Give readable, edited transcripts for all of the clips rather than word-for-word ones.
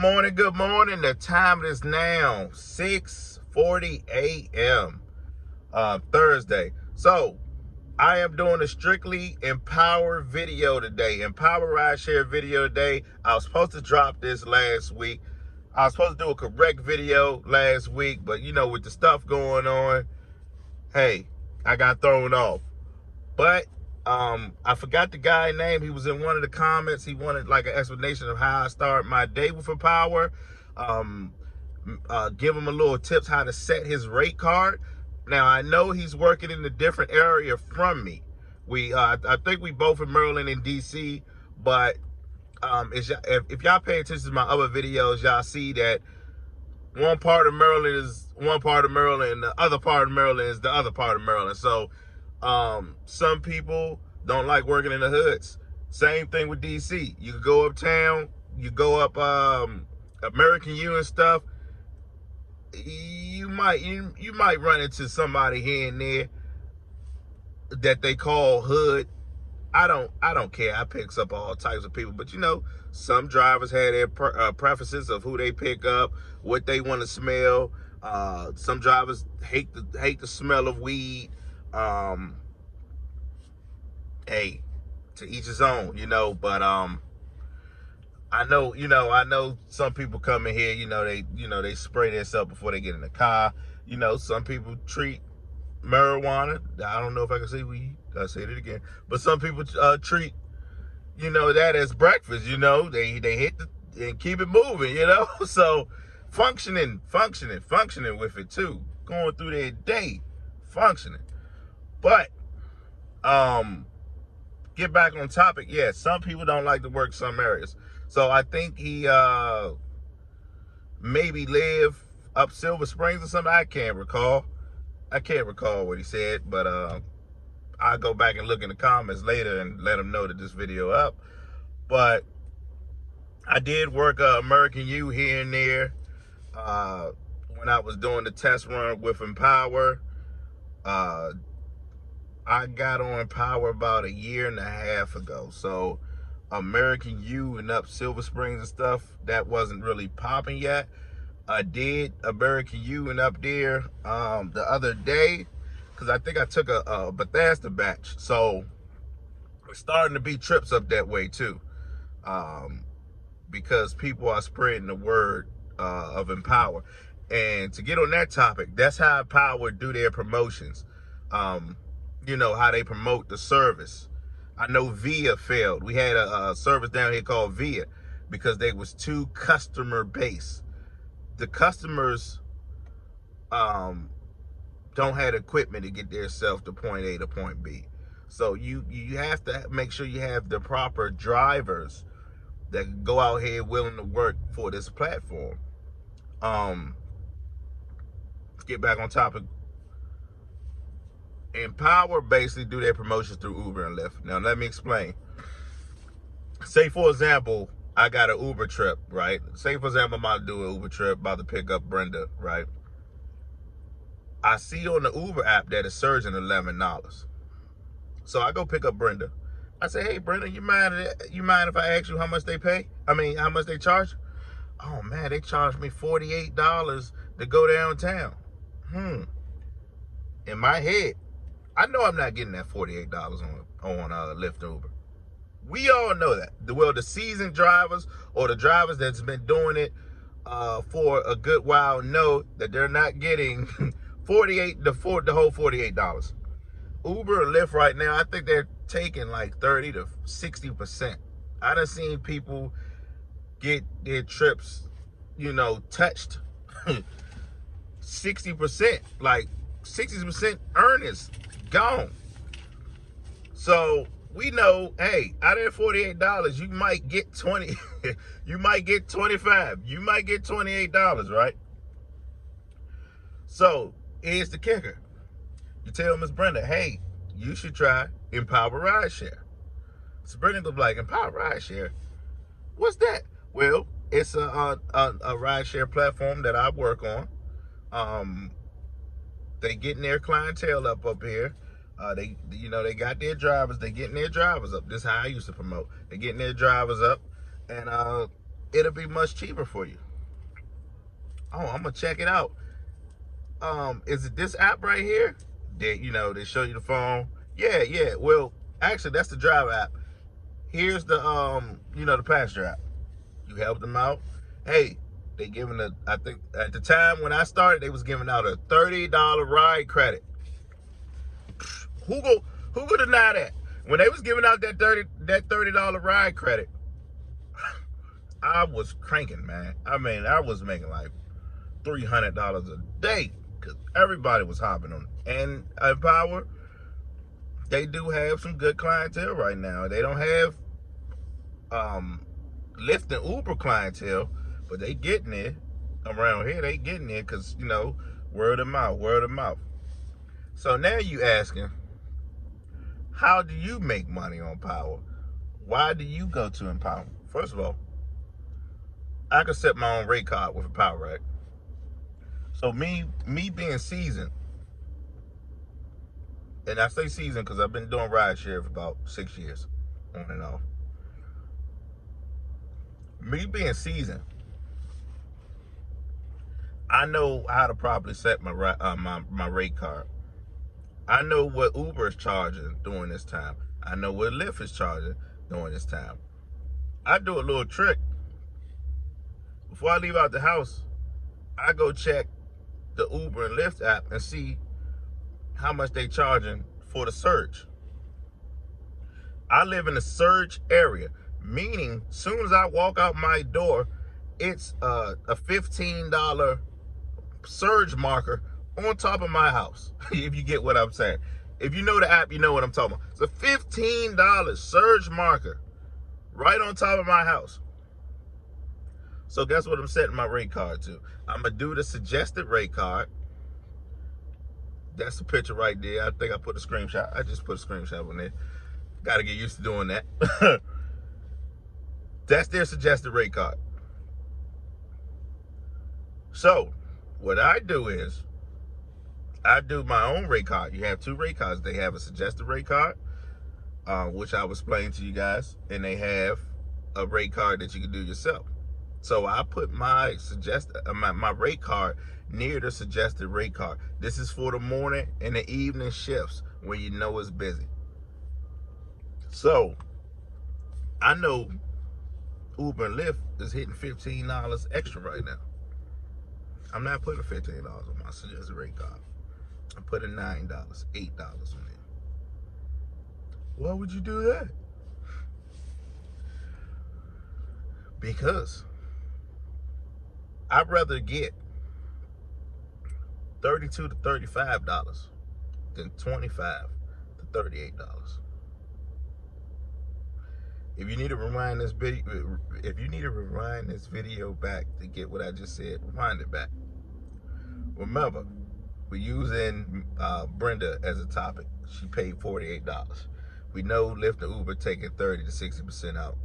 morning, good morning. The time is now 6:40 a.m. Thursday. So I am doing a strictly Empower video today. Empower Rideshare video today. I was supposed to drop this last week. I was supposed to do a correct video last week, but you know, with the stuff going on, hey, I got thrown off. But I forgot the guy's name. He was in one of the comments. He wanted like an explanation of how I start my day with Empower. Give him a little tips how to set his rate card. Now I know he's working in a different area from me. I think we both in Maryland and DC, but if y'all pay attention to my other videos, y'all see that one part of Maryland is one part of Maryland and the other part of Maryland is the other part of Maryland. So some people don't like working in the hoods. Same thing with DC. You can go uptown, you go up American U and stuff. You might run into somebody here and there that they call hood. I don't care. I picks up all types of people, but you know, some drivers have their preferences of who they pick up, what they want to smell. Some drivers hate the smell of weed. Hey, to each his own, you know. But I know some people come in here, they spray themselves before they get in the car. You know, some people treat marijuana, I don't know if I can say weed, I say it again, but some people treat, that as breakfast. They hit and keep it moving, so functioning with it too, going through their day, functioning. But get back on topic. Yeah, some people don't like to work some areas. So I think he maybe live up Silver Springs or something. I can't recall what he said, but I'll go back and look in the comments later and let him know that this video up. But I did work American U here and there when I was doing the test run with Empower. I got on Empower about 1.5 years ago. So American U and up Silver Springs and stuff, that wasn't really popping yet. I did American U and up there the other day because I think I took a Bethesda batch. So we're starting to be trips up that way too, because people are spreading the word of Empower. And to get on that topic, that's how Empower do their promotions. How they promote the service. I know Via failed. We had a service down here called Via because they was too customer based. The customers don't have equipment to get themselves to point A to point B. So you have to make sure you have the proper drivers that go out here willing to work for this platform. Let's get back on topic. Empower basically do their promotions through Uber and Lyft. Now let me explain. Say for example, I got an Uber trip, right? Say for example, I'm about to do an Uber trip, about to pick up Brenda, right? I see on the Uber app that it's surging $11. So I go pick up Brenda. I say, hey Brenda, you mind if I ask you how much they pay? How much they charge? Oh man, they charge me $48 to go downtown. In my head, I know I'm not getting that $48 on Lyft Uber. We all know that. The seasoned drivers or the drivers that's been doing it for a good while know that they're not getting the whole $48. Uber and Lyft right now, I think they're taking like 30 to 60%. I done seen people get their trips, touched 60%, like 60% earnings gone. So we know, hey, out of that $48, you might get 20, you might get 25, you might get $28, right? So here's the kicker. You tell Miss Brenda, hey, you should try Empower Rideshare. So Brenda goes like, Empower Rideshare? What's that? Well, it's a rideshare platform that I work on. They getting their clientele up here. They got their drivers. They getting their drivers up. This is how I used to promote. They getting their drivers up, and it'll be much cheaper for you. Oh, I'm gonna check it out. Is it this app right here? They show you the phone. Yeah. Well, actually, that's the drive app. Here's the the passenger app. You help them out. Hey, they giving I think at the time when I started, they was giving out a $30 ride credit. Who go deny that? When they was giving out that $30 ride credit, I was cranking, man. I mean, I was making like $300 a day because everybody was hopping on it. And Empower, they do have some good clientele right now. They don't have Lyft and Uber clientele, but they getting it around here. They getting it because word of mouth. So now you asking, how do you make money on Power? Why do you go to Empower? First of all, I can set my own rate card with a Power Rack. So me being seasoned, and I say seasoned because I've been doing rideshare for about 6 years, on and off. Me being seasoned, I know how to properly set my rate card. I know what Uber is charging during this time. I know what Lyft is charging during this time. I do a little trick. Before I leave out the house, I go check the Uber and Lyft app and see how much they charging for the surge. I live in a surge area, meaning soon as I walk out my door, it's a $15 surge marker on top of my house. If you get what I'm saying. If you know the app, you know what I'm talking about. It's a $15 surge marker right on top of my house. So guess what I'm setting my rate card to? I'm going to do the suggested rate card. That's the picture right there. I think I put a screenshot. I just put a screenshot on there. Got to get used to doing that. That's their suggested rate card. So what I do is I do my own rate card. You have two rate cards. They have a suggested rate card, which I will explain to you guys, and they have a rate card that you can do yourself. So I put my my rate card near the suggested rate card. This is for the morning and the evening shifts when you know it's busy. So I know Uber and Lyft is hitting $15 extra right now. I'm not putting $15 on my suggested rate card. I'm putting $9, $8 on there. Why would you do that? Because I'd rather get $32 to $35 than $25 to $38. If you need to rewind this video, back to get what I just said, rewind it back. Remember, we're using Brenda as a topic. She paid $48. We know Lyft and Uber taking 30 to 60% out.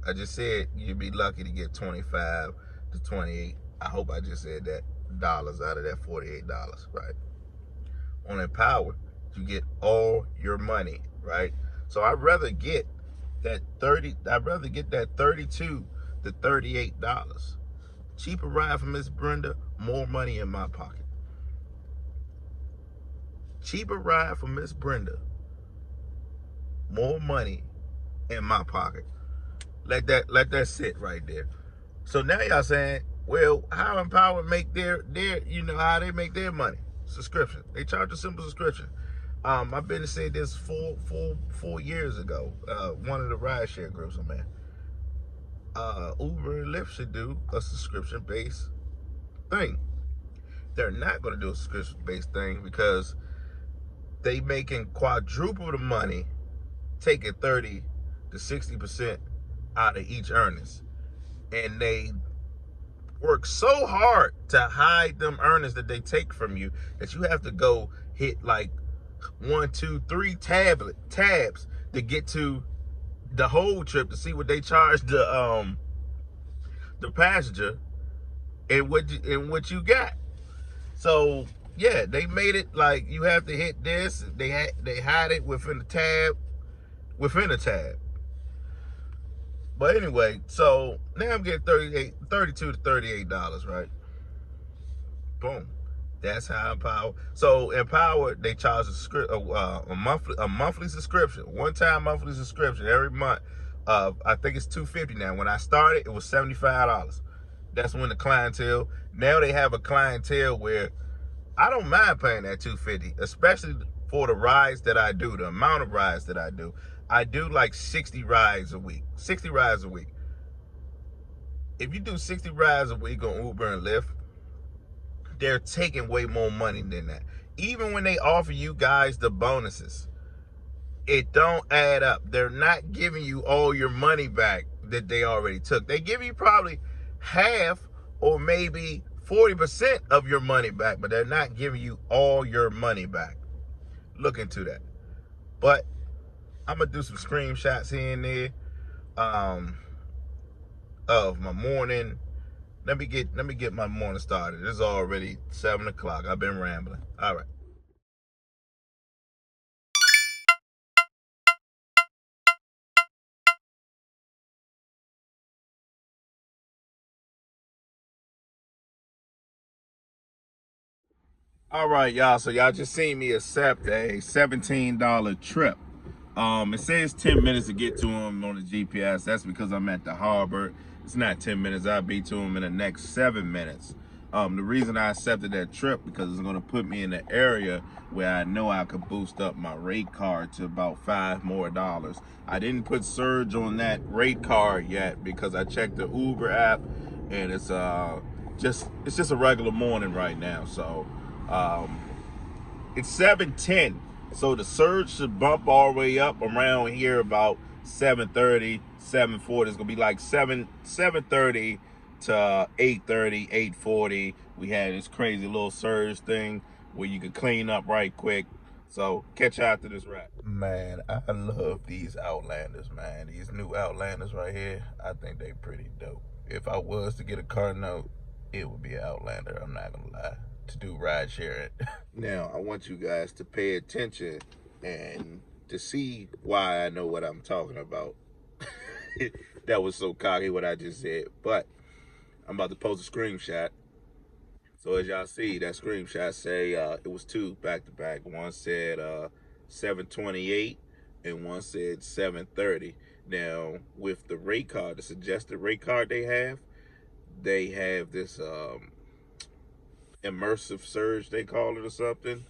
I just said you'd be lucky to get 25 to 28. I hope I just said that dollars out of that $48, right? On Empower, you get all your money, right? So I'd rather get that $32 to $38. Cheaper ride from Miss Brenda, more money in my pocket. Cheaper ride from Miss Brenda, more money in my pocket. Let that sit right there. So now y'all saying, well, how Empower make their how they make their money? Subscription. They charge a simple subscription. I've been to say this 4 years ago. One of the rideshare groups I'm in. Uber and Lyft should do a subscription-based thing. They're not going to do a subscription-based thing because they making quadruple the money, taking 30 to 60% out of each earnings. And they work so hard to hide them earnings that they take from you that you have to go hit like 1, 2, 3 tabs to get to the whole trip to see what they charge the passenger and what you got. So yeah, they made it like you have to hit this. They hide it within a tab. But anyway, so now I'm getting $32 to $38, right? Boom. That's how Empower. So Empower, they charge a monthly subscription, one-time monthly subscription every month. I think it's $250 now. When I started, it was $75. That's when the clientele. Now they have a clientele where I don't mind paying that $250, especially for the rides that I do, the amount of rides that I do. I do like 60 rides a week. 60 rides a week. If you do 60 rides a week on Uber and Lyft, they're taking way more money than that. Even when they offer you guys the bonuses, it don't add up. They're not giving you all your money back that they already took. They give you probably half or maybe 40% of your money back, but they're not giving you all your money back. Look into that. But I'm gonna do some screenshots here and there of my morning. Let me get my morning started. It's already 7 o'clock. I've been rambling. All right. All right, y'all. So y'all just seen me accept a $17 trip. It says 10 minutes to get to him on the GPS. That's because I'm at the harbor. It's not 10 minutes. I'll be to him in the next 7 minutes. The reason I accepted that trip because it's going to put me in the area where I know I could boost up my rate card to about $5 more. I didn't put surge on that rate card yet because I checked the Uber app and it's just a regular morning right now. So it's 7:10, so the surge should bump all the way up around here about 7:30, 7:40. It's gonna be like 7:30 to 8:30, 8:40. We had this crazy little surge thing where you could clean up right quick. So catch you after this rap. Man, I love these Outlanders, man. These new Outlanders right here. I think they pretty dope. If I was to get a car note, it would be an Outlander. I'm not gonna lie. To do ride sharing. Now, I want you guys to pay attention and to see why I know what I'm talking about. That was so cocky what I just said. But I'm about to post a screenshot. So as y'all see, that screenshot say it was two back to back. One said 728 and one said 730. Now, with the rate card, the suggested rate card they have this immersive surge, they call it, or something,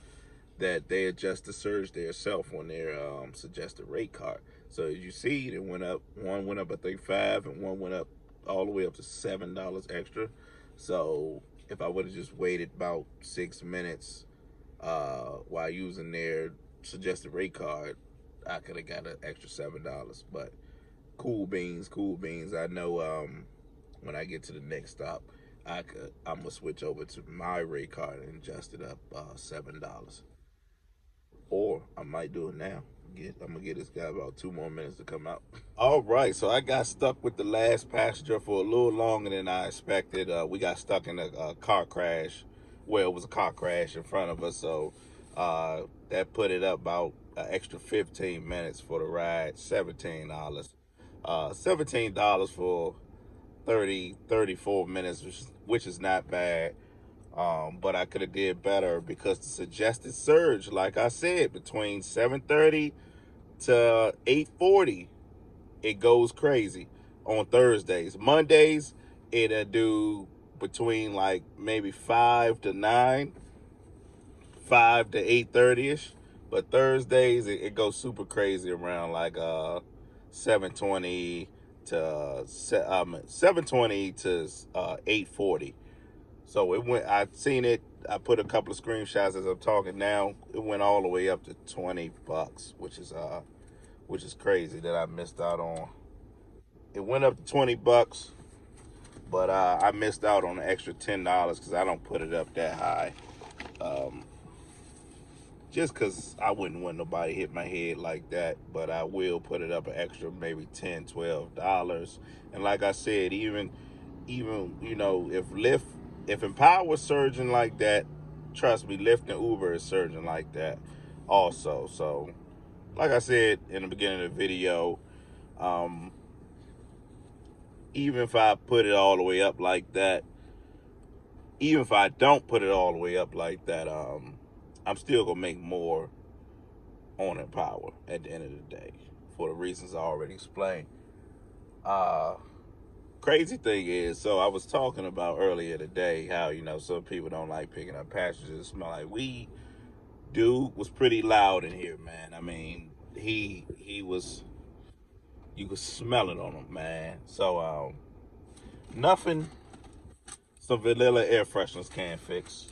that they adjust the surge themselves on their suggested rate card. So as you see, it went up. One went up, I think, 5, and one went up all the way up to $7 extra. So if I would have just waited about 6 minutes while using their suggested rate card, I could have got an extra $7. But cool beans, cool beans. I know when I get to the next stop, I'm gonna switch over to my rate card and adjust it up $7. Or I might do it now. I'm gonna get this guy about 2 more minutes to come out. All right, so I got stuck with the last passenger for a little longer than I expected. We got stuck in a car crash. Well, it was a car crash in front of us, so that put it up about an extra 15 minutes for the ride. $17. $17 for 34 minutes, which is not bad. But I could have did better because the suggested surge, like I said, between 7:30 to 8:40, it goes crazy on Thursdays. Mondays, it'll do between like maybe 5 to 9, 5 to 8:30ish. But Thursdays, it goes super crazy around like 7:20 to 7:20 to 8:40. So it went. I've seen it. I put a couple of screenshots as I'm talking now. It went all the way up to $20, which is crazy that I missed out on. It went up to $20, but I missed out on the extra $10 because I don't put it up that high. Just because I wouldn't want nobody hit my head like that, but I will put it up an extra maybe $10, $12. And like I said, even you know, if Empower was surging like that, trust me, Lyft and Uber is surging like that also. So like I said in the beginning of the video, even if I put it all the way up like that, even if I don't put it all the way up like that, I'm still gonna make more on Empower at the end of the day for the reasons I already explained. Uh, Crazy thing is, so I was talking about earlier today how some people don't like picking up passengers that smell like weed. Dude was pretty loud in here, man. I mean, he was, you could smell it on him, man. So nothing some vanilla air fresheners can't fix.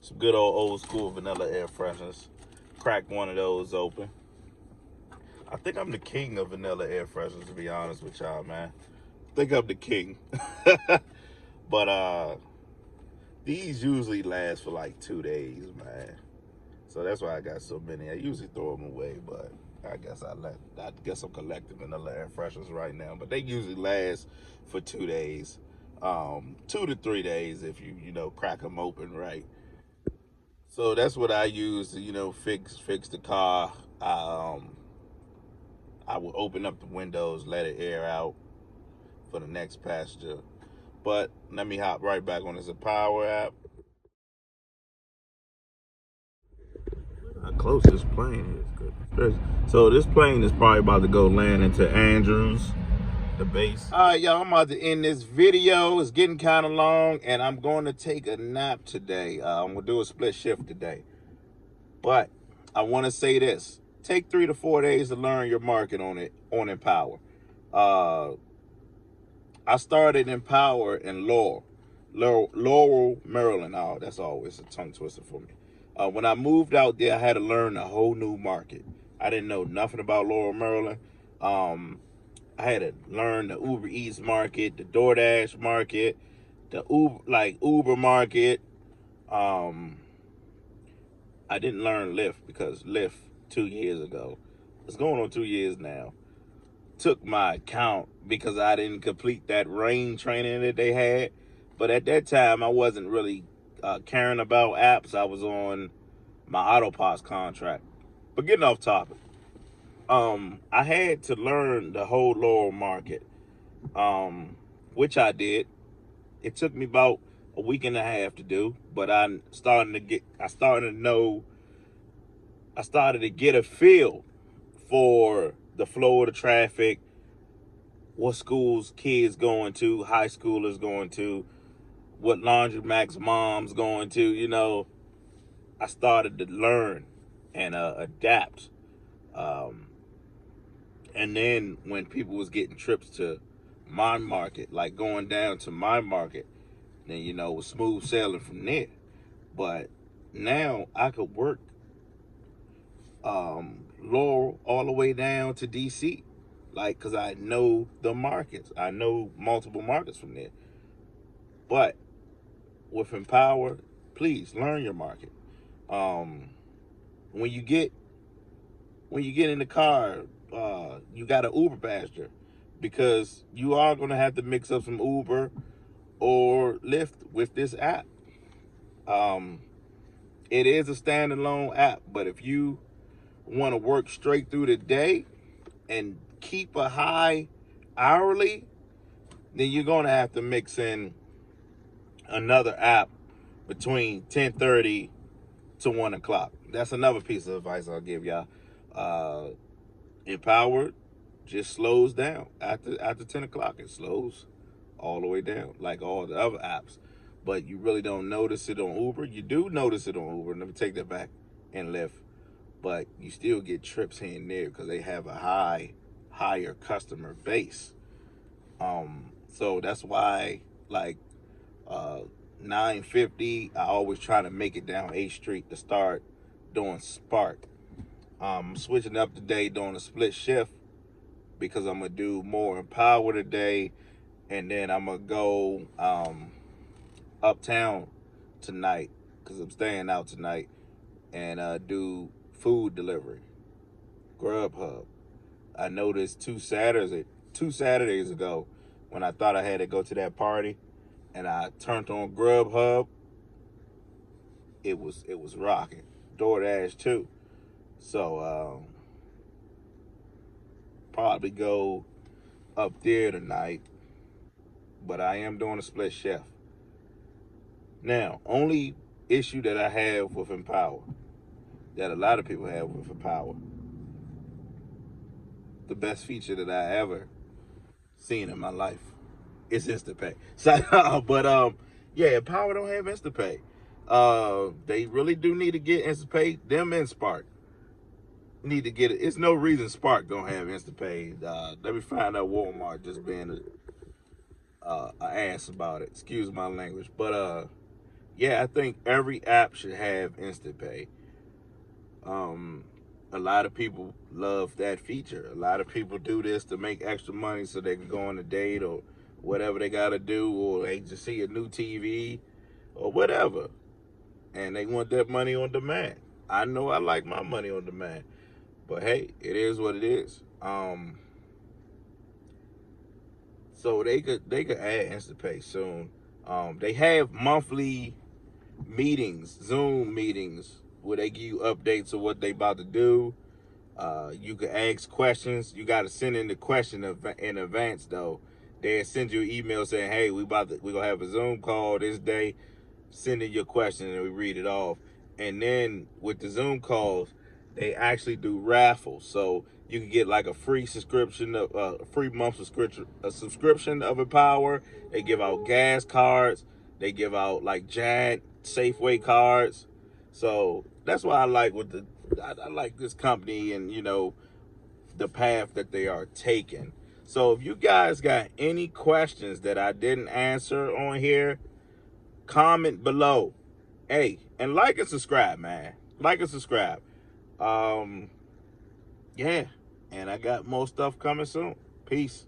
Some good old school vanilla air fresheners. Crack one of those open. I think I'm the king of vanilla air fresheners, to be honest with y'all, man. I think I'm the king. But these usually last for like 2 days, man. So that's why I got so many. I usually throw them away, but I guess I'm collecting vanilla air fresheners right now. But they usually last for 2 days, 2 to 3 days if you crack them open right. So that's what I use to fix the car. I will open up the windows, let it air out for the next passenger. But let me hop right back on this Power app. How close this plane is. Good. So this plane is probably about to go land into Andrews, the base. All right, y'all, I'm about to end this video. It's getting kind of long, and I'm going to take a nap today. I'm going to do a split shift today. But I want to say this. Take 3 to 4 days to learn your market on Empower. I started Empower in Laurel, Maryland. Oh, that's always a tongue twister for me. When I moved out there, I had to learn a whole new market. I didn't know nothing about Laurel, Maryland. I had to learn the Uber Eats market, the DoorDash market, the Uber market. Um, I didn't learn Lyft because Lyft 2 years ago, it's going on 2 years now, took my account because I didn't complete that rain training that they had. But at that time, I wasn't really caring about apps. I was on my Autopods contract. But getting off topic, I had to learn the whole Laurel market, which I did. It took me about a week and a half to do, but I started to get a feel for the flow of the traffic, what schools kids going to, high schoolers going to, what laundromats moms going to. I started to learn and adapt. Um, and then when people was getting trips to my market, like going down to my market, then it was smooth sailing from there. But now I could work Laurel all the way down to DC, like, because I know the markets. I know multiple markets from there. But with Empower, please learn your market. Um, when you get in the car, you got an Uber passenger, because you are gonna have to mix up some Uber or Lyft with this app. Um, it is a standalone app, but if you want to work straight through the day and keep a high hourly, then you're gonna have to mix in another app between 10:30 to 1 o'clock. That's another piece of advice I'll give y'all. Uh, Empowered just slows down after 10 o'clock. It slows all the way down, like all the other apps. But you really don't notice it on Uber. You do notice it on Uber. Let me take that back. And Lyft. But you still get trips here and there because they have a higher customer base. So that's why, like, uh 9:50, I always try to make it down 8th Street to start doing Spark. Switching up today, doing a split shift, because I'm gonna do more Empower today, and then I'm gonna go uptown tonight, because I'm staying out tonight, and do food delivery, Grubhub. I noticed two Saturdays ago, when I thought I had to go to that party, and I turned on Grubhub, it was rocking. DoorDash too. So probably go up there tonight but I am doing a split chef. Now, only issue that I have with Empower, that a lot of people have with Empower, the best feature that I ever seen in my life is InstaPay. So, but yeah, Empower don't have InstaPay. They really do need to get InstaPay. Them and Spark need to get it. It's no reason Spark don't have InstaPay. Let me find out Walmart just being an ass about it. Excuse my language, but yeah, I think every app should have InstaPay. A lot of people love that feature. A lot of people do this to make extra money so they can go on a date or whatever they got to do, or they just see a new TV or whatever, and they want that money on demand. I know I like my money on demand, but hey, it is what it is. So they could add InstaPay soon. They have monthly meetings, Zoom meetings, where they give you updates of what they about to do. You can ask questions. You got to send in the question in advance though. They send you an email saying, "Hey, we gonna have a Zoom call this day. Send in your question and we read it off." And then with the Zoom calls, they actually do raffles, so you can get like a free subscription of a free month subscription, a subscription of Empower. They give out gas cards. They give out like Giant Safeway cards. So that's why I like I like this company, and the path that they are taking. So if you guys got any questions that I didn't answer on here, comment below. Hey, and like and subscribe, man. Like and subscribe. Yeah, and I got more stuff coming soon. Peace.